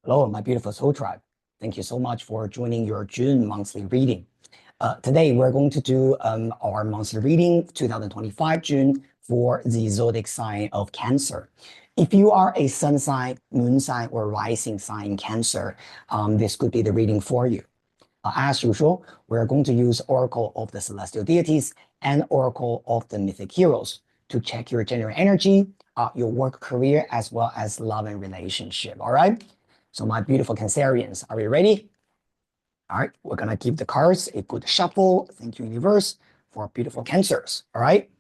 Hello, my beautiful soul tribe. Thank you so much for joining your June monthly reading. Today, we're going to do our monthly reading 2025 June for the zodiac sign of Cancer. If you are a sun sign, moon sign, or rising sign in Cancer, this could be the reading for you. As usual, we're going to use Oracle of the Celestial Deities and Oracle of the Mythic Heroes to check your general energy, your work career, as well as love and relationship. All right. So my beautiful Cancerians, are we ready? All right, we're gonna give the cards a good shuffle. Thank you, universe, for beautiful Cancers. All right.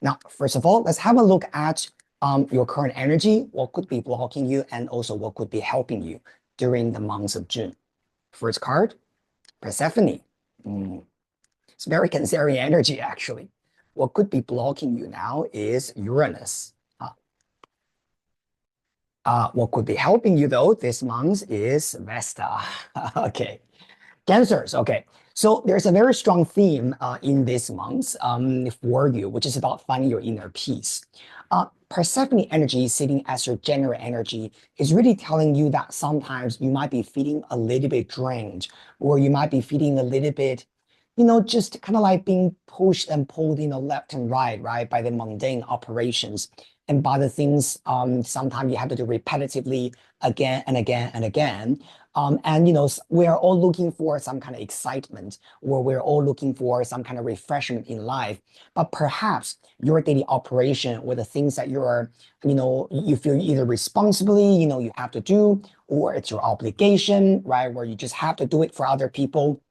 Now, first of all, let's have a look at your current energy, what could be blocking you, and also what could be helping you during the months of June. First card, Persephone. It's very Cancerian energy, actually. What could be blocking you now is Uranus. What could be helping you though this month is Vesta. Okay, Cancers. Okay, so there's a very strong theme in this month for you, which is about finding your inner peace. Persephone energy sitting as your general energy is really telling you that sometimes you might be feeling a little bit drained, or you might be feeling a little bit, just kind of like being pushed and pulled, left and right, by the mundane operations and by the things sometimes you have to do repetitively again and again and again. We are all looking for some kind of excitement, or we're all looking for some kind of refreshment in life. But perhaps your daily operation, or the things that you feel either responsibly, you have to do, or it's your obligation, right? Where you just have to do it for other people.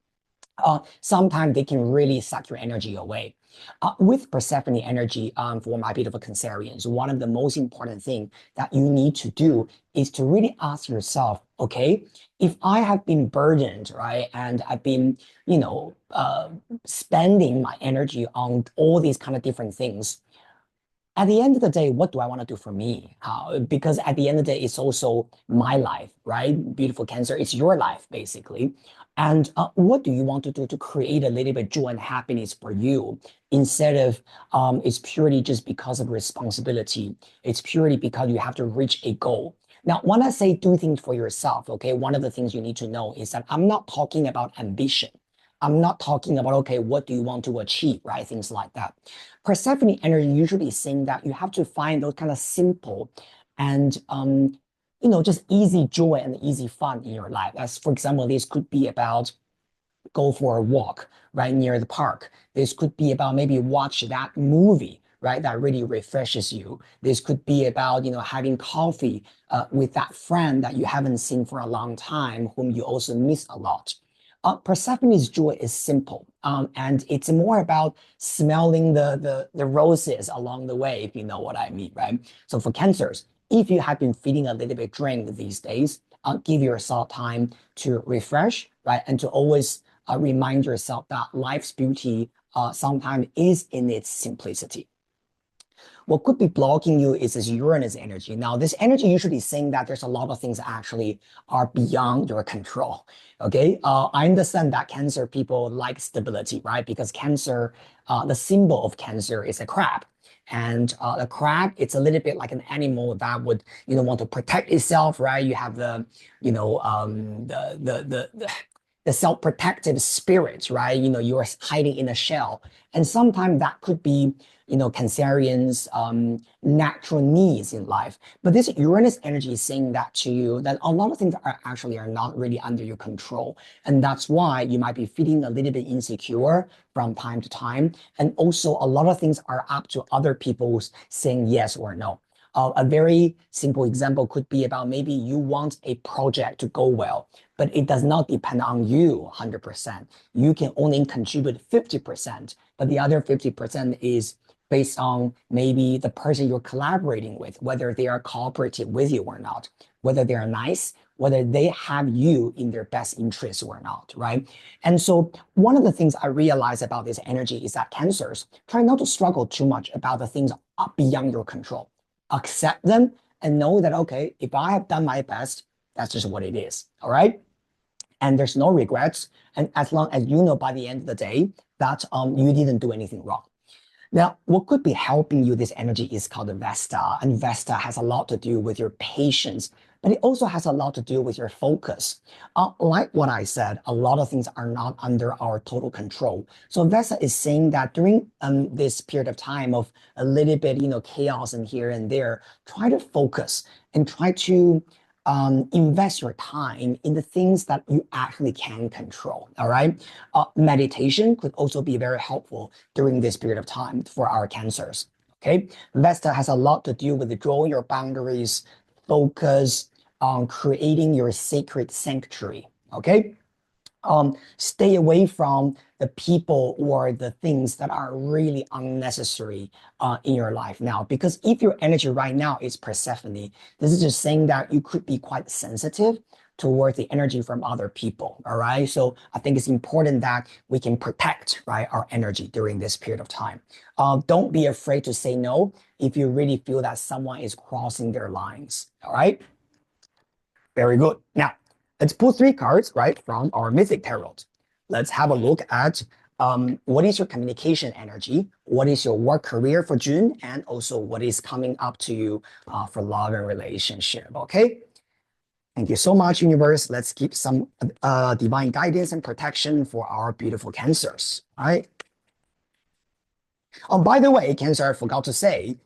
Sometimes they can really suck your energy away. With Persephone energy, for my beautiful Cancerians, one of the most important things that you need to do is to really ask yourself, okay, if I have been burdened, right, and I've been, spending my energy on all these kind of different things, at the end of the day, what do I want to do for me? Because at the end of the day, it's also my life, right? Beautiful Cancer, it's your life, basically. And what do you want to do to create a little bit joy and happiness for you instead of it's purely just because of responsibility. It's purely because you have to reach a goal. Now, when I say do things for yourself, okay, one of the things you need to know is that I'm not talking about ambition. I'm not talking about, okay, what do you want to achieve, right? Things like that. Persephone energy usually is saying that you have to find those kind of simple and just easy joy and easy fun in your life. As for example, this could be about go for a walk right near the park. This could be about maybe watch that movie, right? That really refreshes you. This could be about, having coffee with that friend that you haven't seen for a long time, whom you also miss a lot. Persephone's joy is simple, and it's more about smelling the roses along the way, if you know what I mean, right? So for Cancers, if you have been feeling a little bit drained these days, give yourself time to refresh, right? And to always remind yourself that life's beauty sometimes is in its simplicity. What could be blocking you is this Uranus energy. Now, this energy usually is saying that there's a lot of things that actually are beyond your control. Okay, I understand that Cancer people like stability, right? Because Cancer, the symbol of Cancer is a crab. And the crab, it's a little bit like an animal that would, want to protect itself, right? You have the, the self-protective spirits, right? You're hiding in a shell. And sometimes that could be, Cancerians' natural needs in life. But this Uranus energy is saying that to you, that a lot of things are not really under your control. And that's why you might be feeling a little bit insecure from time to time. And also a lot of things are up to other people saying yes or no. A very simple example could be about maybe you want a project to go well, but it does not depend on you 100%. You can only contribute 50%, but the other 50% is based on maybe the person you're collaborating with, whether they are cooperative with you or not, whether they are nice, whether they have you in their best interest or not, right? And so one of the things I realize about this energy is that Cancers try not to struggle too much about the things beyond your control. Accept them and know that, okay, if I have done my best, that's just what it is, all right? And there's no regrets. And as long as you know by the end of the day that you didn't do anything wrong. Now, what could be helping you this energy is called Vesta, and Vesta has a lot to do with your patience, but it also has a lot to do with your focus. Like what I said, a lot of things are not under our total control. So Vesta is saying that during this period of time of a little bit, chaos and here and there, try to focus and try to invest your time in the things that you actually can control. All right. Meditation could also be very helpful during this period of time for our cancers. Okay. Vesta has a lot to do with drawing your boundaries, focus on creating your sacred sanctuary. Okay. Stay away from the people or the things that are really unnecessary in your life now. Because if your energy right now is Persephone, this is just saying that you could be quite sensitive towards the energy from other people. All right. So I think it's important that we can protect, right, our energy during this period of time. Don't be afraid to say no if you really feel that someone is crossing their lines. All right. Very good. Now, let's pull three cards, right, from our Mythic Tarot. Let's have a look at what is your communication energy, what is your work career for June, and also what is coming up to you for love and relationship, okay? Thank you so much, universe. Let's keep some divine guidance and protection for our beautiful cancers, all right? Oh, by the way, Cancer, I forgot to say,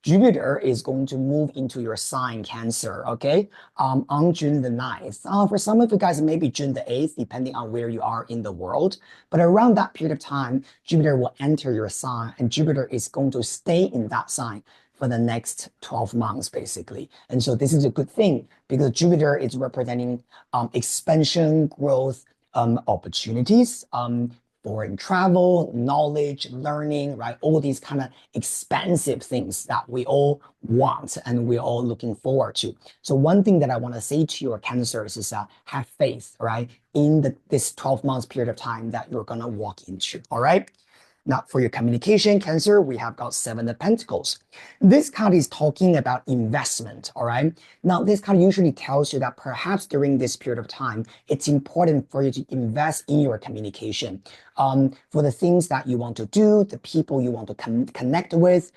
Jupiter is going to move into your sign, Cancer, okay, on June the 9th. For some of you guys, maybe June the 8th, depending on where you are in the world. But around that period of time, Jupiter will enter your sign, and Jupiter is going to stay in that sign for the next 12 months, basically. And so this is a good thing because Jupiter is representing expansion, growth, opportunities, foreign travel, knowledge, learning, right? All these kind of expansive things that we all want and we're all looking forward to. So one thing that I want to say to your cancers is have faith, right? In this 12 months period of time that you're going to walk into, all right? Now, for your communication, Cancer, we have got Seven of Pentacles. This card is talking about investment, all right? Now, this card usually tells you that perhaps during this period of time, it's important for you to invest in your communication. For the things that you want to do, the people you want to connect with,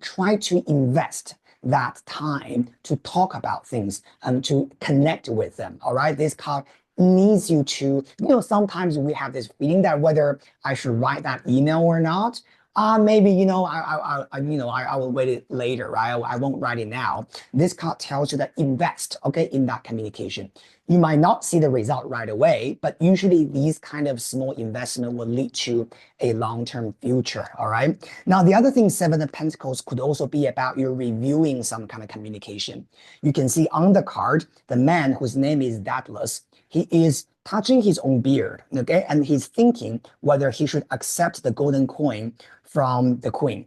try to invest that time to talk about things and to connect with them, all right? This card needs you to, sometimes we have this feeling that whether I should write that email or not, maybe, I will wait it later, right? I won't write it now. This card tells you that invest, okay, in that communication. You might not see the result right away, but usually these kind of small investment will lead to a long-term future, all right? Now, the other thing, Seven of Pentacles could also be about you reviewing some kind of communication. You can see on the card, the man whose name is Daedalus, he is touching his own beard, okay? And he's thinking whether he should accept the golden coin from the queen.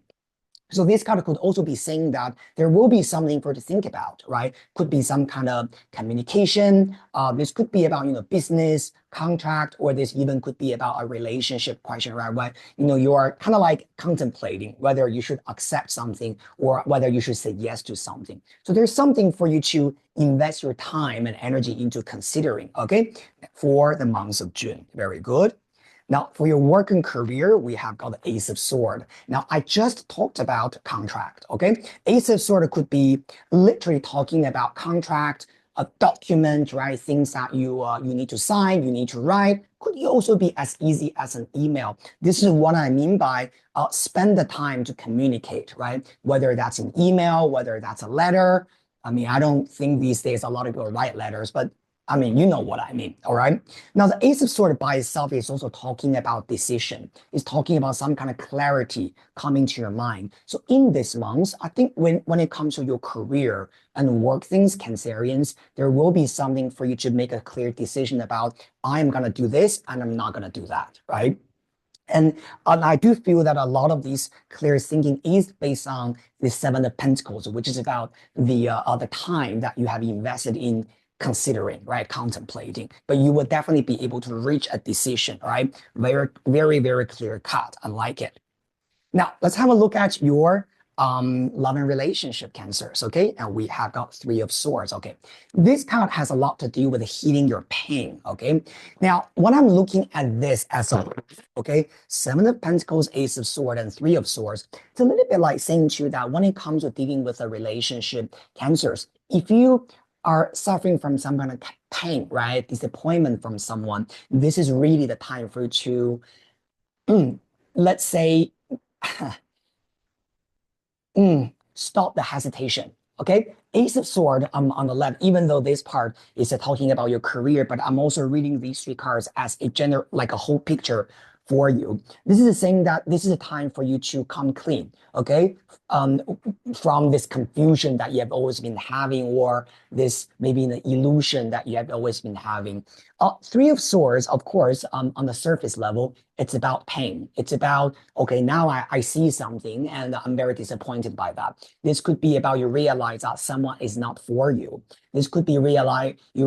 So this card could also be saying that there will be something for you to think about, right? Could be some kind of communication. This could be about, business, contract, or this even could be about a relationship question, right? Where, you are kind of like contemplating whether you should accept something or whether you should say yes to something. So there's something for you to invest your time and energy into considering, okay? For the month of June. Very good. Now, for your work and career, we have got the Ace of Sword. Now, I just talked about contract, okay? Ace of Sword could be literally talking about contract, a document, right? Things that you need to sign, you need to write. Could also be as easy as an email. This is what I mean by spend the time to communicate, right? Whether that's an email, whether that's a letter. I mean, I don't think these days a lot of people write letters, but I mean, you know what I mean, all right? Now, the Ace of Swords by itself is also talking about decision. It's talking about some kind of clarity coming to your mind. So in this month, I think when it comes to your career and work things, Cancerians, there will be something for you to make a clear decision about, I'm going to do this and I'm not going to do that, right? And I do feel that a lot of these clear thinking is based on the Seven of Pentacles, which is about the time that you have invested in considering, right? Contemplating, but you will definitely be able to reach a decision, right? Very, very, very clear cut. I like it. Now, let's have a look at your love and relationship cancers, okay? And we have got Three of Swords, okay? This card has a lot to do with healing your pain, okay? Now, when I'm looking at this as a, okay, Seven of Pentacles, Ace of Swords, and Three of Swords, it's a little bit like saying to you that when it comes to dealing with a relationship cancers, if you are suffering from some kind of pain, right? Disappointment from someone, this is really the time for you to, let's say, stop the hesitation. Okay, Ace of Sword on the left, even though this part is talking about your career, but I'm also reading these three cards as a general, like a whole picture for you. This is saying that this is a time for you to come clean, okay, um, from this confusion that you have always been having, or this maybe an illusion that you have always been having. Three of Swords, of course, on the surface level, it's about pain. It's about, okay, now I see something and I'm very disappointed by that. This could be about you realize that someone is not for you. This could be you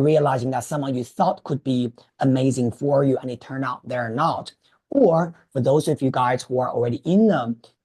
realizing that someone you thought could be amazing for you and it turned out they're not. Or for those of you guys who are already in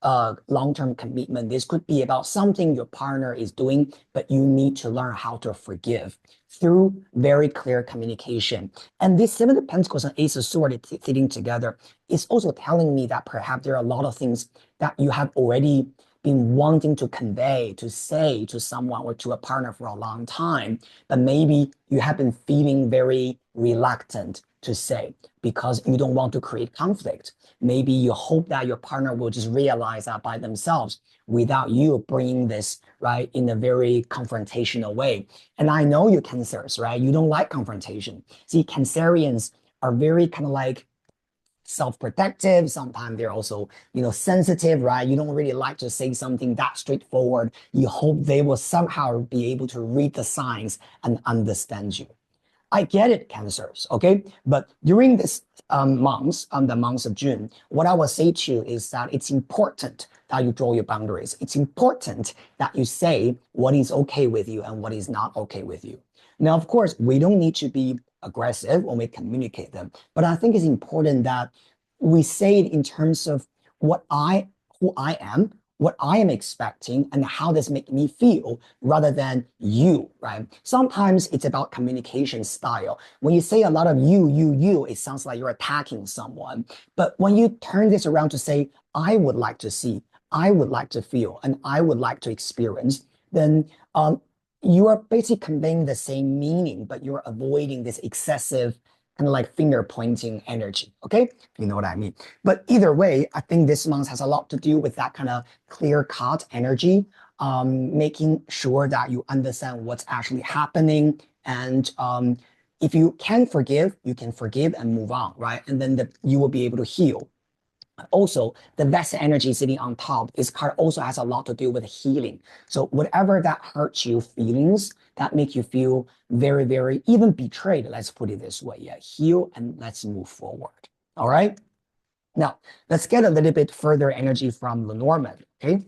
a long-term commitment, this could be about something your partner is doing, but you need to learn how to forgive through very clear communication. And this Seven of Pentacles and Ace of Swords sitting together is also telling me that perhaps there are a lot of things that you have already been wanting to convey, to say to someone or to a partner for a long time, but maybe you have been feeling very reluctant to say because you don't want to create conflict. Maybe you hope that your partner will just realize that by themselves without you bringing this, right, in a very confrontational way. And I know you Cancers, right? You don't like confrontation. See, Cancerians are very kind of like self-protective. Sometimes they're also, sensitive, right? You don't really like to say something that straightforward. You hope they will somehow be able to read the signs and understand you. I get it, Cancers, okay? But during this months, the months of June, what I will say to you is that it's important that you draw your boundaries. It's important that you say what is okay with you and what is not okay with you. Now, of course, we don't need to be aggressive when we communicate them, but I think it's important that we say it in terms of who I am, what I am expecting, and how this make me feel, rather than you, right? Sometimes it's about communication style. When you say a lot of you, it sounds like you're attacking someone. But when you turn this around to say, I would like to see, I would like to feel, and I would like to experience, then you are basically conveying the same meaning, but you're avoiding this excessive kind of like finger pointing energy. Okay, you know what I mean. But either way, I think this month has a lot to do with that kind of clear cut energy, making sure that you understand what's actually happening. And if you can forgive, you can forgive and move on, right? And then you will be able to heal. Also, the vast energy sitting on top, this card also has a lot to do with healing. So whatever that hurts you feelings, that make you feel very, very even betrayed, let's put it this way. Yeah, heal and let's move forward. All right. Now, let's get a little bit further energy from Lenormand. Okay.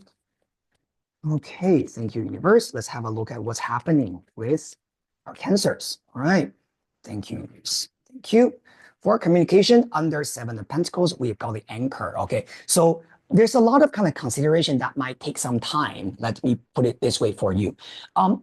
Okay, thank you, universe. Let's have a look at what's happening with our Cancers. All right. Thank you. Thank you. For communication under Seven of Pentacles, we've got the anchor. Okay, so there's a lot of kind of consideration that might take some time. Let me put it this way for you.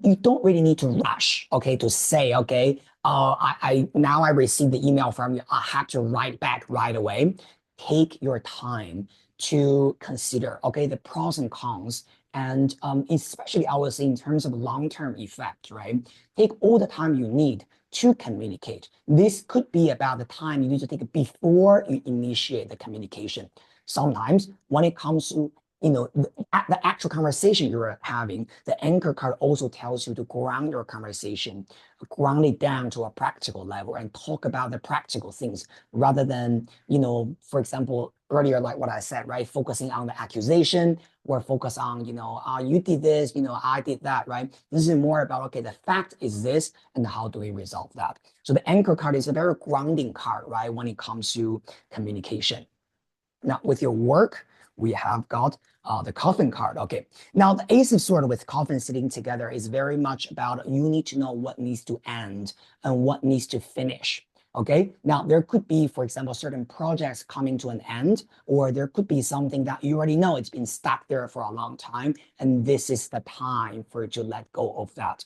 You don't really need to rush, okay, to say, okay, I now I received the email from you. I have to write back right away. Take your time to consider, okay, the pros and cons. And especially I would say in terms of long-term effect, right? Take all the time you need to communicate. This could be about the time you need to take before you initiate the communication. Sometimes when it comes to the actual conversation you're having, the anchor card also tells you to ground your conversation, ground it down to a practical level and talk about the practical things rather than, for example, earlier, like what I said, right? Focusing on the accusation or focus on, you did this, I did that, right? This is more about, okay, the fact is this and how do we resolve that? So the anchor card is a very grounding card, right? When it comes to communication. Now with your work, we have got the coffin card. Okay. Now the Ace of Swords with coffin sitting together is very much about you need to know what needs to end and what needs to finish. Okay. Now there could be, for example, certain projects coming to an end, or there could be something that you already know it's been stuck there for a long time, and this is the time for you to let go of that.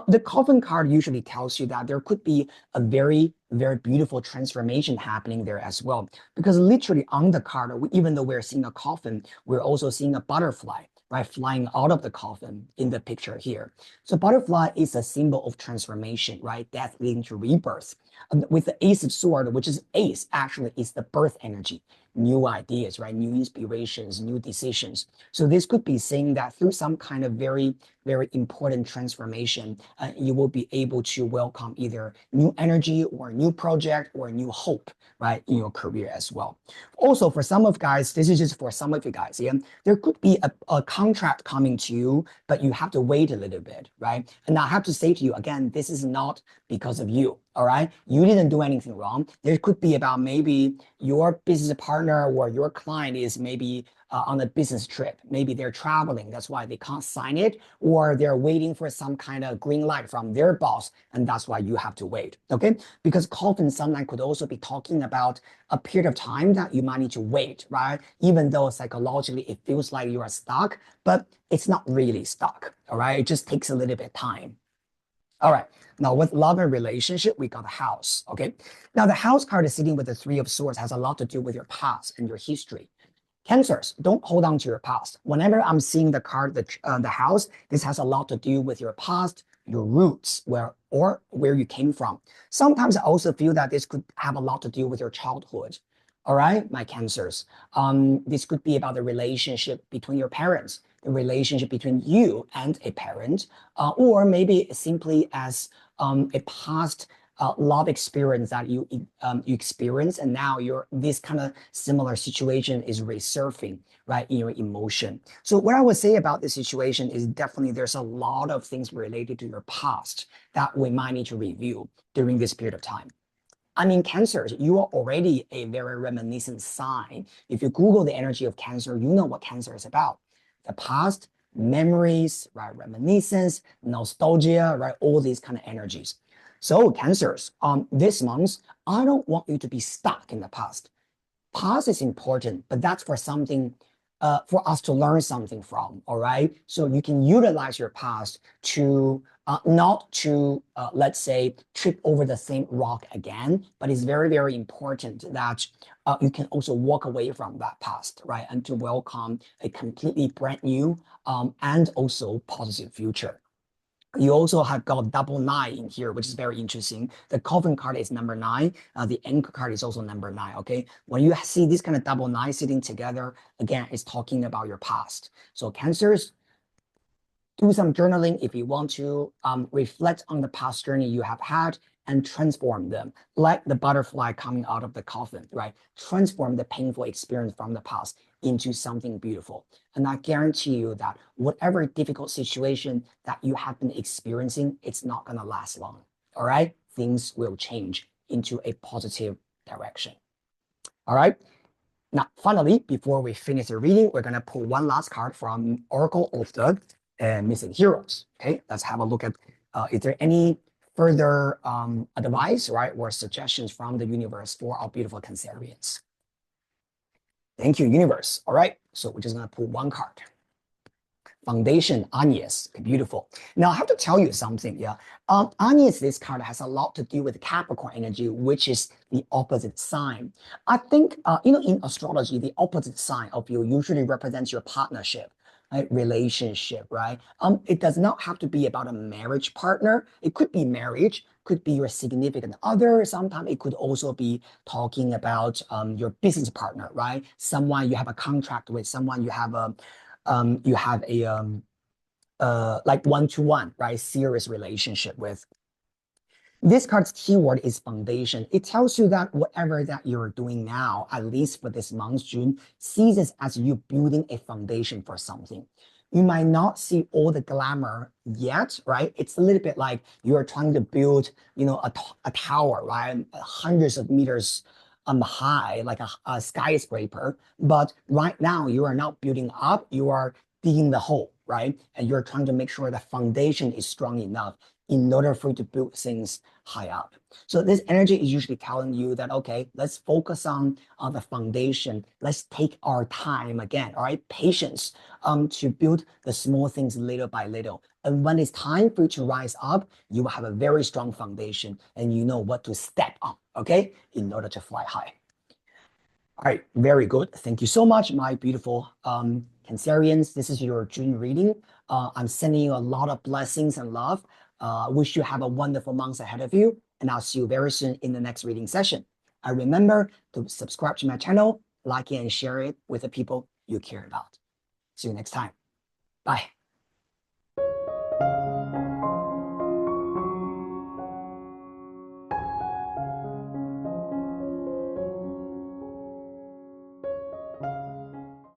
The coffin card usually tells you that there could be a very, very beautiful transformation happening there as well. Because literally on the card, even though we're seeing a coffin, we're also seeing a butterfly. right, flying out of the coffin in the picture here. So butterfly is a symbol of transformation, right? Death leading to rebirth. And with the Ace of Sword, which is Ace, actually is the birth energy, new ideas, right? New inspirations, new decisions. So this could be saying that through some kind of very, very important transformation, you will be able to welcome either new energy or new project or new hope, right, in your career as well. Also, for some of guys, this is just for some of you guys, yeah, there could be a contract coming to you, but you have to wait a little bit, right? And I have to say to you again, this is not because of you, all right? You didn't do anything wrong. There could be about maybe your business partner or your client is maybe on a business trip. Maybe they're traveling, that's why they can't sign it, or they're waiting for some kind of green light from their boss, and that's why you have to wait, okay? Because coffin sometimes could also be talking about a period of time that you might need to wait, right? Even though psychologically it feels like you are stuck, but it's not really stuck, all right? It just takes a little bit of time. All right, now with love and relationship, we got the house, okay? Now the house card is sitting with the Three of Swords, has a lot to do with your past and your history. Cancers, don't hold on to your past. Whenever I'm seeing the card, the house, this has a lot to do with your past, your roots, where you came from. Sometimes I also feel that this could have a lot to do with your childhood. All right, my cancers. This could be about the relationship between your parents, the relationship between you and a parent, or maybe simply as a past love experience that you experience, and now this kind of similar situation is resurfacing, right, in your emotion. So what I would say about this situation is definitely there's a lot of things related to your past that we might need to review during this period of time. I mean, cancers, you are already a very reminiscent sign. If you Google the energy of cancer, you know what cancer is about. The past, memories, right? Reminiscence, nostalgia, right? All these kind of energies. So cancers, this month, I don't want you to be stuck in the past. Past is important, but that's for something, for us to learn something from, all right? So you can utilize your past to not to, let's say, trip over the same rock again, but it's very, very important that you can also walk away from that past, right? And to welcome a completely brand new and also positive future. You also have got double nine in here, which is very interesting. The coffin card is number nine. The anchor card is also number nine. Okay. When you see this kind of double nine sitting together, again, it's talking about your past. So cancers, do some journaling if you want to, reflect on the past journey you have had and transform them, like the butterfly coming out of the coffin, right? Transform the painful experience from the past into something beautiful. And I guarantee you that whatever difficult situation that you have been experiencing, it's not going to last long. All right? Things will change into a positive direction. All right? Now, finally, before we finish the reading, we're going to pull one last card from Oracle of the Missing Heroes. Okay, let's have a look at, is there any further advice, right, or suggestions from the universe for our beautiful Cancerians? Thank you, universe. All right, so we're just going to pull one card. Foundation, Agnes, beautiful. Now I have to tell you something, yeah. Agnes, this card has a lot to do with Capricorn energy, which is the opposite sign. I think, in astrology, the opposite sign of you usually represents your partnership, right? Relationship, right? It does not have to be about a marriage partner. It could be marriage, could be your significant other. Sometimes it could also be talking about your business partner, right? Someone you have a contract with, someone you have a like one-to-one, right, serious relationship with. This card's keyword is foundation. It tells you that whatever that you're doing now, at least for this month, June, sees this as you building a foundation for something. You might not see all the glamour yet, right? It's a little bit like you're trying to build, a tower, right? Hundreds of meters high, like a skyscraper. But right now, you are not building up, you are digging the hole, right? And you're trying to make sure the foundation is strong enough in order for you to build things high up. So this energy is usually telling you that, okay, let's focus on the foundation. Let's take our time again, all right? Patience to build the small things little by little. And when it's time for you to rise up, you will have a very strong foundation and you know what to step on, okay, in order to fly high. All right, very good. Thank you so much, my beautiful Cancerians. This is your June reading. I'm sending you a lot of blessings and love. Wish you have a wonderful month ahead of you, and I'll see you very soon in the next reading session. Remember to subscribe to my channel, like it, and share it with the people you care about. See you next time. Bye.